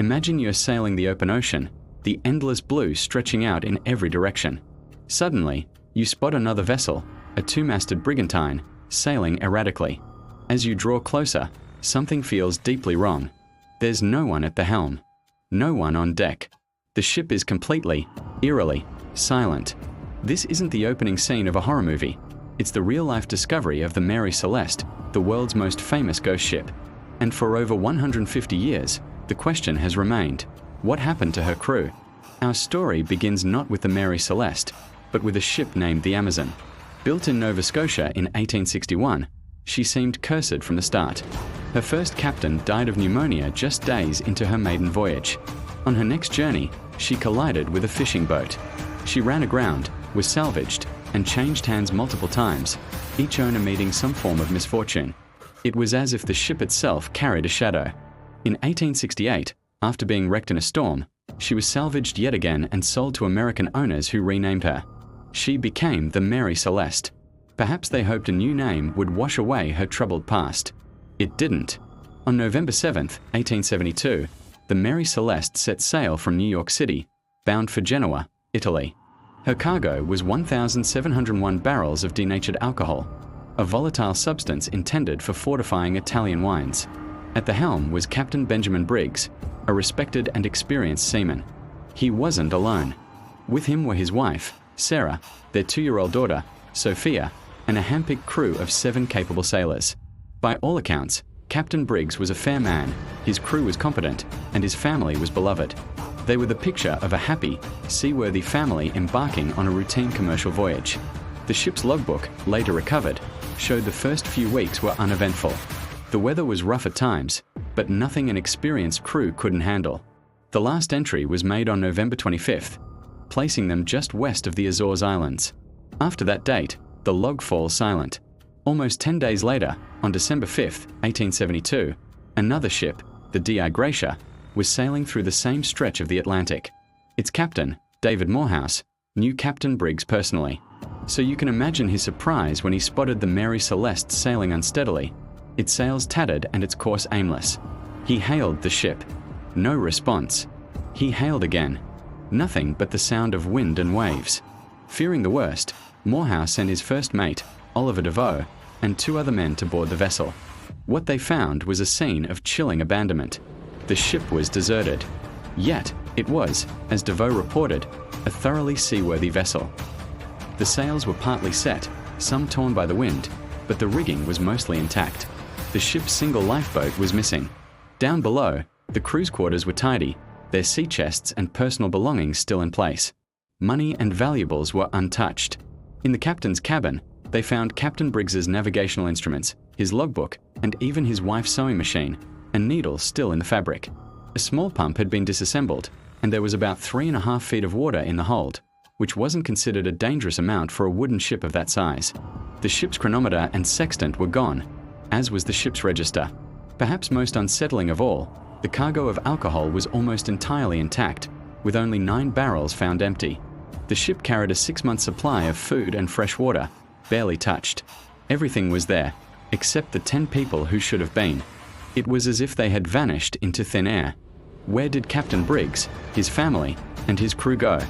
Imagine you're sailing the open ocean, the endless blue stretching out in every direction. Suddenly, you spot another vessel, a two-masted brigantine, sailing erratically. As you draw closer, something feels deeply wrong. There's no one at the helm. No one on deck. The ship is completely, eerily, silent. This isn't the opening scene of a horror movie. It's the real-life discovery of the Mary Celeste, the world's most famous ghost ship. And for over 150 years, the question has remained, what happened to her crew? Our story begins not with the Mary Celeste, but with a ship named the Amazon. Built in Nova Scotia in 1861, she seemed cursed from the start. Her first captain died of pneumonia just days into her maiden voyage. On her next journey, she collided with a fishing boat. She ran aground, was salvaged, and changed hands multiple times, each owner meeting some form of misfortune. It was as if the ship itself carried a shadow. In 1868, after being wrecked in a storm, she was salvaged yet again and sold to American owners who renamed her. She became the Mary Celeste. Perhaps they hoped a new name would wash away her troubled past. It didn't. On November 7, 1872, the Mary Celeste set sail from New York City, bound for Genoa, Italy. Her cargo was 1,701 barrels of denatured alcohol, a volatile substance intended for fortifying Italian wines. At the helm was Captain Benjamin Briggs, a respected and experienced seaman. He wasn't alone. With him were his wife, Sarah, their 2-year-old daughter, Sophia, and a handpicked crew of 7 capable sailors. By all accounts, Captain Briggs was a fair man, his crew was competent, and his family was beloved. They were the picture of a happy, seaworthy family embarking on a routine commercial voyage. The ship's logbook, later recovered, showed the first few weeks were uneventful. The weather was rough at times, but nothing an experienced crew couldn't handle. The last entry was made on November 25th, placing them just west of the Azores Islands. After that date, the log falls silent. Almost 10 days later, on December 5, 1872, another ship, the D.I. Gracia, was sailing through the same stretch of the Atlantic. Its captain, David Morehouse, knew Captain Briggs personally. So you can imagine his surprise when he spotted the Mary Celeste sailing unsteadily, its sails tattered and its course aimless. He hailed the ship. No response. He hailed again. Nothing but the sound of wind and waves. Fearing the worst, Morehouse sent his first mate, Oliver DeVoe, and 2 other men to board the vessel. What they found was a scene of chilling abandonment. The ship was deserted. Yet, it was, as DeVoe reported, a thoroughly seaworthy vessel. The sails were partly set, some torn by the wind, but the rigging was mostly intact. The ship's single lifeboat was missing. Down below, the crew's quarters were tidy, their sea chests and personal belongings still in place. Money and valuables were untouched. In the captain's cabin, they found Captain Briggs's navigational instruments, his logbook, and even his wife's sewing machine, and needles still in the fabric. A small pump had been disassembled, and there was about 3.5 feet of water in the hold, which wasn't considered a dangerous amount for a wooden ship of that size. The ship's chronometer and sextant were gone, as was the ship's register. Perhaps most unsettling of all, the cargo of alcohol was almost entirely intact, with only 9 barrels found empty. The ship carried a 6-month supply of food and fresh water, barely touched. Everything was there, except the 10 people who should have been. It was as if they had vanished into thin air. Where did Captain Briggs, his family, and his crew go?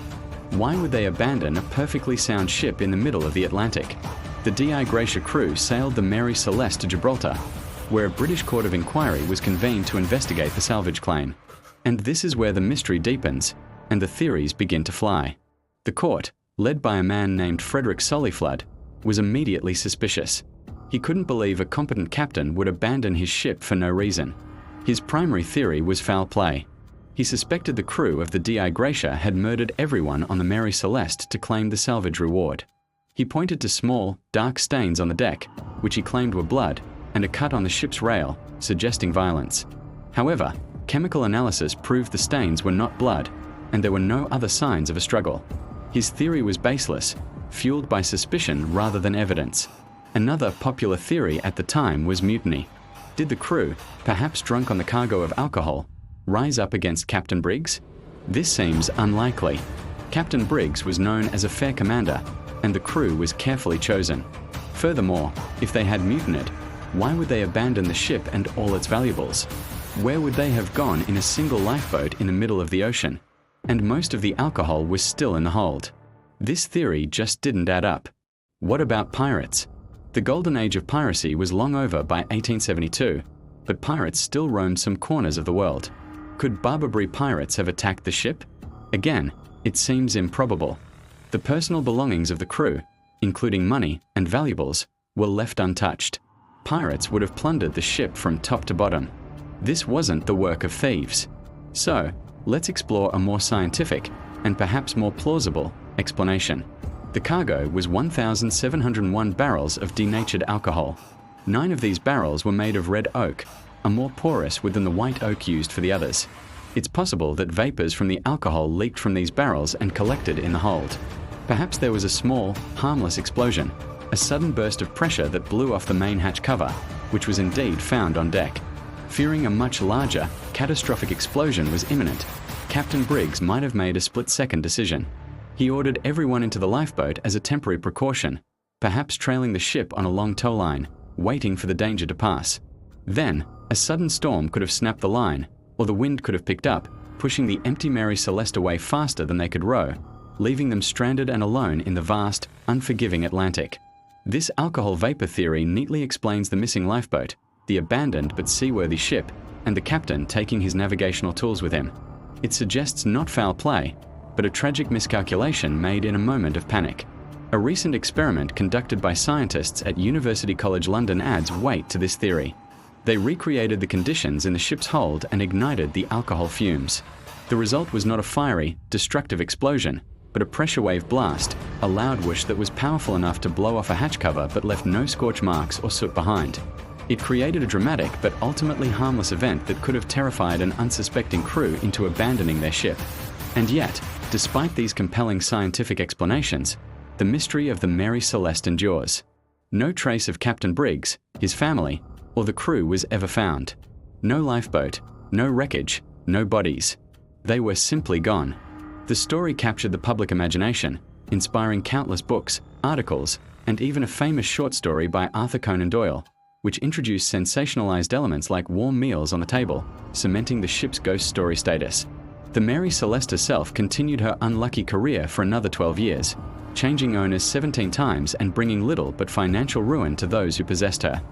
Why would they abandon a perfectly sound ship in the middle of the Atlantic? The D.I. Gracia crew sailed the Mary Celeste to Gibraltar, where a British court of inquiry was convened to investigate the salvage claim. And this is where the mystery deepens, and the theories begin to fly. The court, led by a man named Frederick Sollyflood, was immediately suspicious. He couldn't believe a competent captain would abandon his ship for no reason. His primary theory was foul play. He suspected the crew of the D.I. Gracia had murdered everyone on the Mary Celeste to claim the salvage reward. He pointed to small, dark stains on the deck, which he claimed were blood, and a cut on the ship's rail, suggesting violence. However, chemical analysis proved the stains were not blood, and there were no other signs of a struggle. His theory was baseless, fueled by suspicion rather than evidence. Another popular theory at the time was mutiny. Did the crew, perhaps drunk on the cargo of alcohol, rise up against Captain Briggs? This seems unlikely. Captain Briggs was known as a fair commander, and the crew was carefully chosen. Furthermore, if they had mutinied, why would they abandon the ship and all its valuables? Where would they have gone in a single lifeboat in the middle of the ocean? And most of the alcohol was still in the hold. This theory just didn't add up. What about pirates? The golden age of piracy was long over by 1872, but pirates still roamed some corners of the world. Could Barbary pirates have attacked the ship? Again, it seems improbable. The personal belongings of the crew, including money and valuables, were left untouched. Pirates would have plundered the ship from top to bottom. This wasn't the work of thieves. So, let's explore a more scientific and perhaps more plausible explanation. The cargo was 1,701 barrels of denatured alcohol. 9 of these barrels were made of red oak, a more porous wood than the white oak used for the others. It's possible that vapors from the alcohol leaked from these barrels and collected in the hold. Perhaps there was a small, harmless explosion, a sudden burst of pressure that blew off the main hatch cover, which was indeed found on deck. Fearing a much larger, catastrophic explosion was imminent, Captain Briggs might have made a split-second decision. He ordered everyone into the lifeboat as a temporary precaution, perhaps trailing the ship on a long tow line, waiting for the danger to pass. Then, a sudden storm could have snapped the line, or the wind could have picked up, pushing the empty Mary Celeste away faster than they could row, leaving them stranded and alone in the vast, unforgiving Atlantic. This alcohol vapor theory neatly explains the missing lifeboat, the abandoned but seaworthy ship, and the captain taking his navigational tools with him. It suggests not foul play, but a tragic miscalculation made in a moment of panic. A recent experiment conducted by scientists at University College London adds weight to this theory. They recreated the conditions in the ship's hold and ignited the alcohol fumes. The result was not a fiery, destructive explosion, but a pressure wave blast, a loud whoosh that was powerful enough to blow off a hatch cover but left no scorch marks or soot behind. It created a dramatic but ultimately harmless event that could have terrified an unsuspecting crew into abandoning their ship. And yet, despite these compelling scientific explanations, the mystery of the Mary Celeste endures. No trace of Captain Briggs, his family, or the crew was ever found. No lifeboat, no wreckage, no bodies. They were simply gone. The story captured the public imagination, inspiring countless books, articles, and even a famous short story by Arthur Conan Doyle, which introduced sensationalized elements like warm meals on the table, cementing the ship's ghost story status. The Mary Celeste herself continued her unlucky career for another 12 years, changing owners 17 times and bringing little but financial ruin to those who possessed her.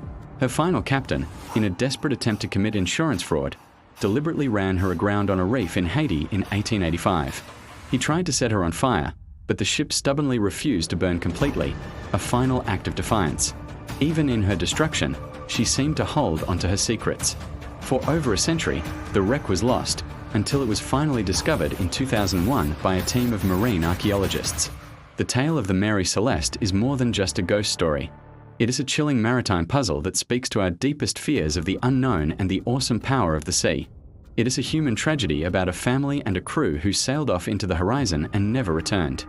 Her final captain, in a desperate attempt to commit insurance fraud, deliberately ran her aground on a reef in Haiti in 1885. He tried to set her on fire, but the ship stubbornly refused to burn completely, a final act of defiance. Even in her destruction, she seemed to hold onto her secrets. For over a century, the wreck was lost, until it was finally discovered in 2001 by a team of marine archaeologists. The tale of the Mary Celeste is more than just a ghost story. It is a chilling maritime puzzle that speaks to our deepest fears of the unknown and the awesome power of the sea. It is a human tragedy about a family and a crew who sailed off into the horizon and never returned.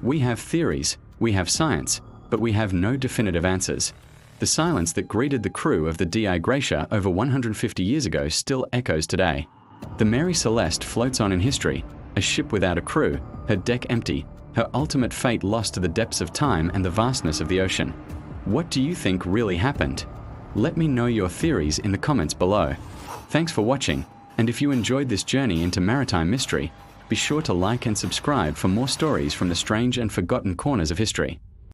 We have theories, we have science, but we have no definitive answers. The silence that greeted the crew of the D.I. Gracia over 150 years ago still echoes today. The Mary Celeste floats on in history, a ship without a crew, her deck empty, her ultimate fate lost to the depths of time and the vastness of the ocean. What do you think really happened? Let me know your theories in the comments below. Thanks for watching, and if you enjoyed this journey into maritime mystery, be sure to like and subscribe for more stories from the strange and forgotten corners of history.